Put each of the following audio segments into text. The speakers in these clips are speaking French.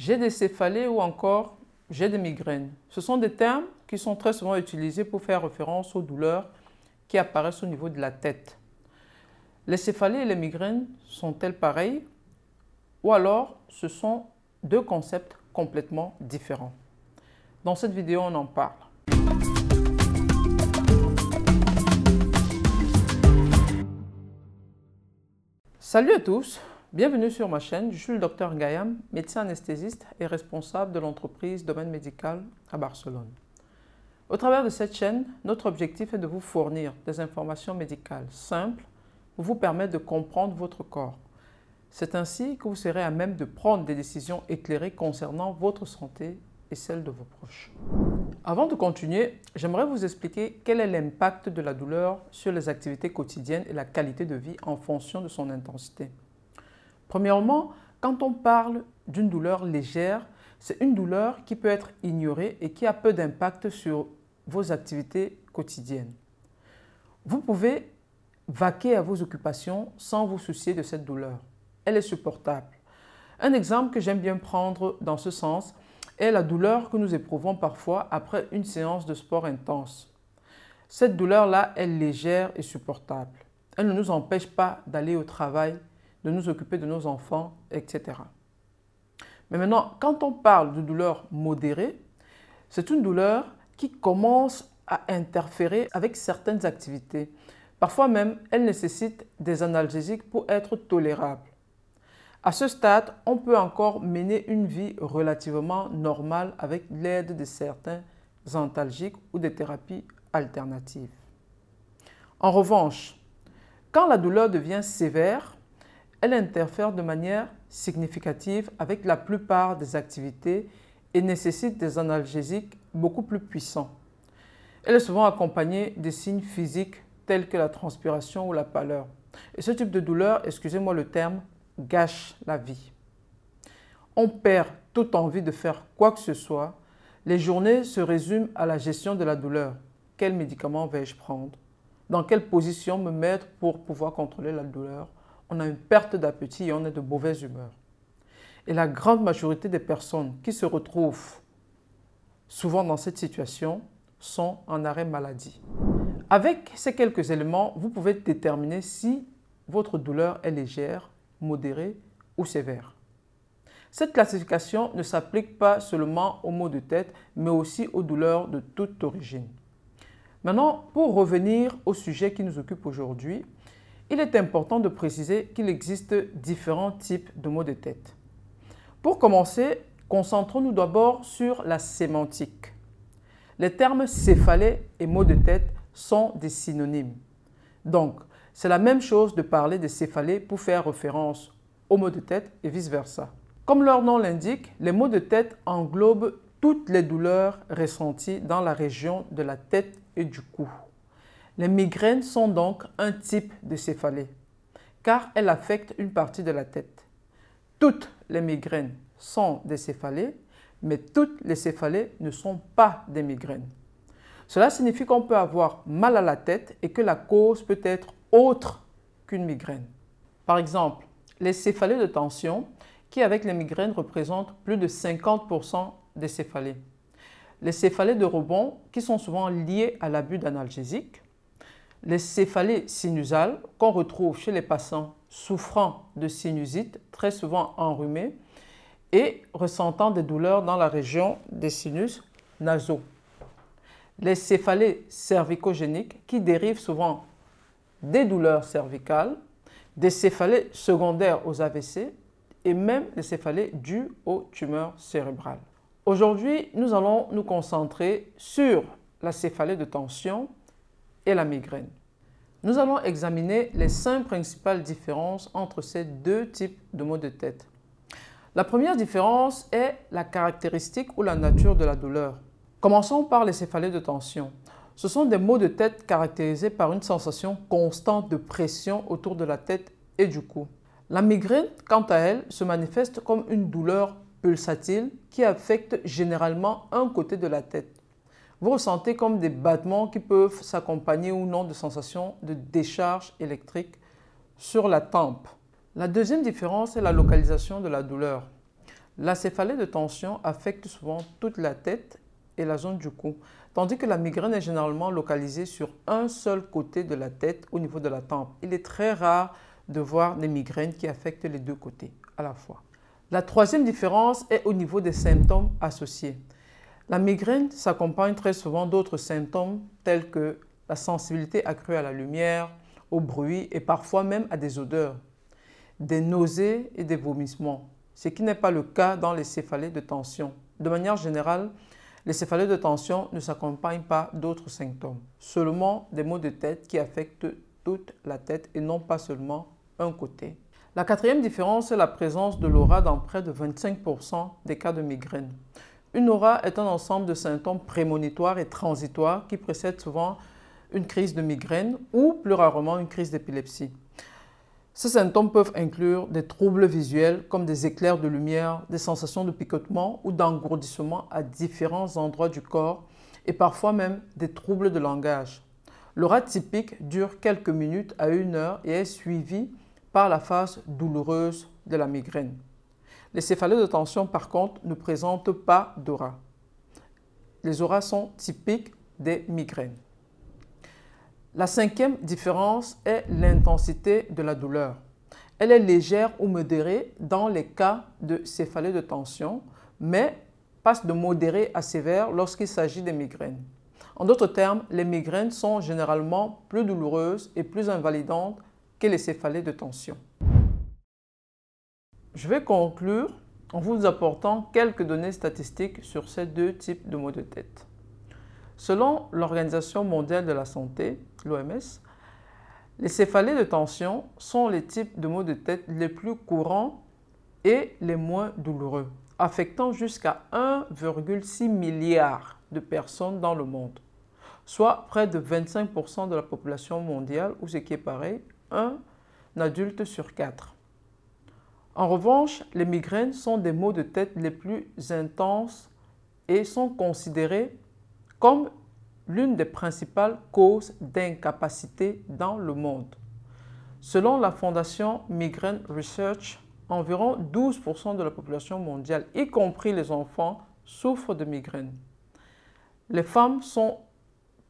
j'ai des céphalées ou encore j'ai des migraines. Ce sont des termes qui sont très souvent utilisés pour faire référence aux douleurs qui apparaissent au niveau de la tête. Les céphalées et les migraines sont-elles pareilles? Ou alors ce sont deux concepts complètement différents? Dans cette vidéo, on en parle. Salut à tous, bienvenue sur ma chaîne. Je suis le Dr Gayam, médecin anesthésiste et responsable de l'entreprise Domaine Médical à Barcelone. Au travers de cette chaîne, notre objectif est de vous fournir des informations médicales simples pour vous permettre de comprendre votre corps. C'est ainsi que vous serez à même de prendre des décisions éclairées concernant votre santé et celle de vos proches. Avant de continuer, j'aimerais vous expliquer quel est l'impact de la douleur sur les activités quotidiennes et la qualité de vie en fonction de son intensité. Premièrement, quand on parle d'une douleur légère, c'est une douleur qui peut être ignorée et qui a peu d'impact sur vos activités quotidiennes. Vous pouvez vaquer à vos occupations sans vous soucier de cette douleur. Elle est supportable. Un exemple que j'aime bien prendre dans ce sens est la douleur que nous éprouvons parfois après une séance de sport intense. Cette douleur-là est légère et supportable. Elle ne nous empêche pas d'aller au travail, de nous occuper de nos enfants, etc. Mais maintenant, quand on parle de douleur modérée, c'est une douleur qui commence à interférer avec certaines activités. Parfois même, elle nécessite des analgésiques pour être tolérable. À ce stade, on peut encore mener une vie relativement normale avec l'aide de certains antalgiques ou des thérapies alternatives. En revanche, quand la douleur devient sévère, elle interfère de manière significative avec la plupart des activités et nécessite des analgésiques beaucoup plus puissants. Elle est souvent accompagnée de signes physiques tels que la transpiration ou la pâleur. Et ce type de douleur, excusez-moi le terme, gâche la vie. On perd toute envie de faire quoi que ce soit. Les journées se résument à la gestion de la douleur. Quel médicament vais-je prendre? Dans quelle position me mettre pour pouvoir contrôler la douleur? On a une perte d'appétit et on est de mauvaise humeur. Et la grande majorité des personnes qui se retrouvent souvent dans cette situation sont en arrêt maladie. Avec ces quelques éléments, vous pouvez déterminer si votre douleur est légère, modérée ou sévère. Cette classification ne s'applique pas seulement aux maux de tête, mais aussi aux douleurs de toute origine. Maintenant, pour revenir au sujet qui nous occupe aujourd'hui, il est important de préciser qu'il existe différents types de maux de tête. Pour commencer, concentrons-nous d'abord sur la sémantique. Les termes céphalée et maux de tête sont des synonymes. Donc, c'est la même chose de parler de céphalée pour faire référence aux maux de tête et vice-versa. Comme leur nom l'indique, les maux de tête englobent toutes les douleurs ressenties dans la région de la tête et du cou. Les migraines sont donc un type de céphalée, car elles affectent une partie de la tête. Toutes les migraines sont des céphalées, mais toutes les céphalées ne sont pas des migraines. Cela signifie qu'on peut avoir mal à la tête et que la cause peut être autre qu'une migraine. Par exemple, les céphalées de tension, qui avec les migraines représentent plus de 50% des céphalées. Les céphalées de rebond, qui sont souvent liées à l'abus d'analgésiques. Les céphalées sinusales, qu'on retrouve chez les patients souffrant de sinusite, très souvent enrhumés, et ressentant des douleurs dans la région des sinus nasaux. Les céphalées cervicogéniques, qui dérivent souvent des douleurs cervicales, des céphalées secondaires aux AVC et même les céphalées dues aux tumeurs cérébrales. Aujourd'hui, nous allons nous concentrer sur la céphalée de tension et la migraine. Nous allons examiner les 5 principales différences entre ces deux types de maux de tête. La première différence est la caractéristique ou la nature de la douleur. Commençons par les céphalées de tension. Ce sont des maux de tête caractérisés par une sensation constante de pression autour de la tête et du cou. La migraine, quant à elle, se manifeste comme une douleur pulsatile qui affecte généralement un côté de la tête. Vous ressentez comme des battements qui peuvent s'accompagner ou non de sensations de décharge électrique sur la tempe. La deuxième différence est la localisation de la douleur. La céphalée de tension affecte souvent toute la tête et la zone du cou, tandis que la migraine est généralement localisée sur un seul côté de la tête au niveau de la tempe. Il est très rare de voir des migraines qui affectent les deux côtés à la fois. La troisième différence est au niveau des symptômes associés. La migraine s'accompagne très souvent d'autres symptômes tels que la sensibilité accrue à la lumière, au bruit et parfois même à des odeurs, des nausées et des vomissements, ce qui n'est pas le cas dans les céphalées de tension. De manière générale, les céphalées de tension ne s'accompagnent pas d'autres symptômes, seulement des maux de tête qui affectent toute la tête et non pas seulement un côté. La quatrième différence est la présence de l'aura dans près de 25% des cas de migraine. Une aura est un ensemble de symptômes prémonitoires et transitoires qui précèdent souvent une crise de migraine ou plus rarement une crise d'épilepsie. Ces symptômes peuvent inclure des troubles visuels comme des éclairs de lumière, des sensations de picotement ou d'engourdissement à différents endroits du corps et parfois même des troubles de langage. L'aura typique dure quelques minutes à 1 heure et est suivie par la phase douloureuse de la migraine. Les céphalées de tension, par contre, ne présentent pas d'aura. Les auras sont typiques des migraines. La cinquième différence est l'intensité de la douleur. Elle est légère ou modérée dans les cas de céphalée de tension, mais passe de modérée à sévère lorsqu'il s'agit des migraines. En d'autres termes, les migraines sont généralement plus douloureuses et plus invalidantes que les céphalées de tension. Je vais conclure en vous apportant quelques données statistiques sur ces deux types de maux de tête. Selon l'Organisation mondiale de la santé, l'OMS, les céphalées de tension sont les types de maux de tête les plus courants et les moins douloureux, affectant jusqu'à 1,6 milliard de personnes dans le monde, soit près de 25% de la population mondiale, ou ce qui est pareil, un adulte sur 4. En revanche, les migraines sont des maux de tête les plus intenses et sont considérés comme l'une des principales causes d'incapacité dans le monde. Selon la fondation Migraine Research, environ 12% de la population mondiale, y compris les enfants, souffrent de migraines. Les femmes sont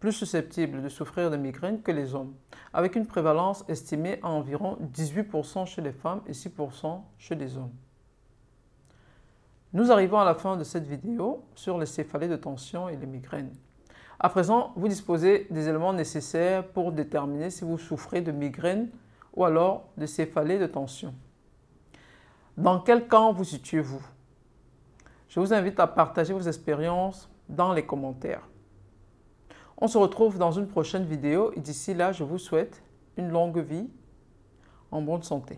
plus susceptibles de souffrir de migraines que les hommes, avec une prévalence estimée à environ 18% chez les femmes et 6% chez les hommes. Nous arrivons à la fin de cette vidéo sur les céphalées de tension et les migraines. À présent, vous disposez des éléments nécessaires pour déterminer si vous souffrez de migraines ou alors de céphalées de tension. Dans quel camp vous situez-vous? Je vous invite à partager vos expériences dans les commentaires. On se retrouve dans une prochaine vidéo et d'ici là, je vous souhaite une longue vie en bonne santé.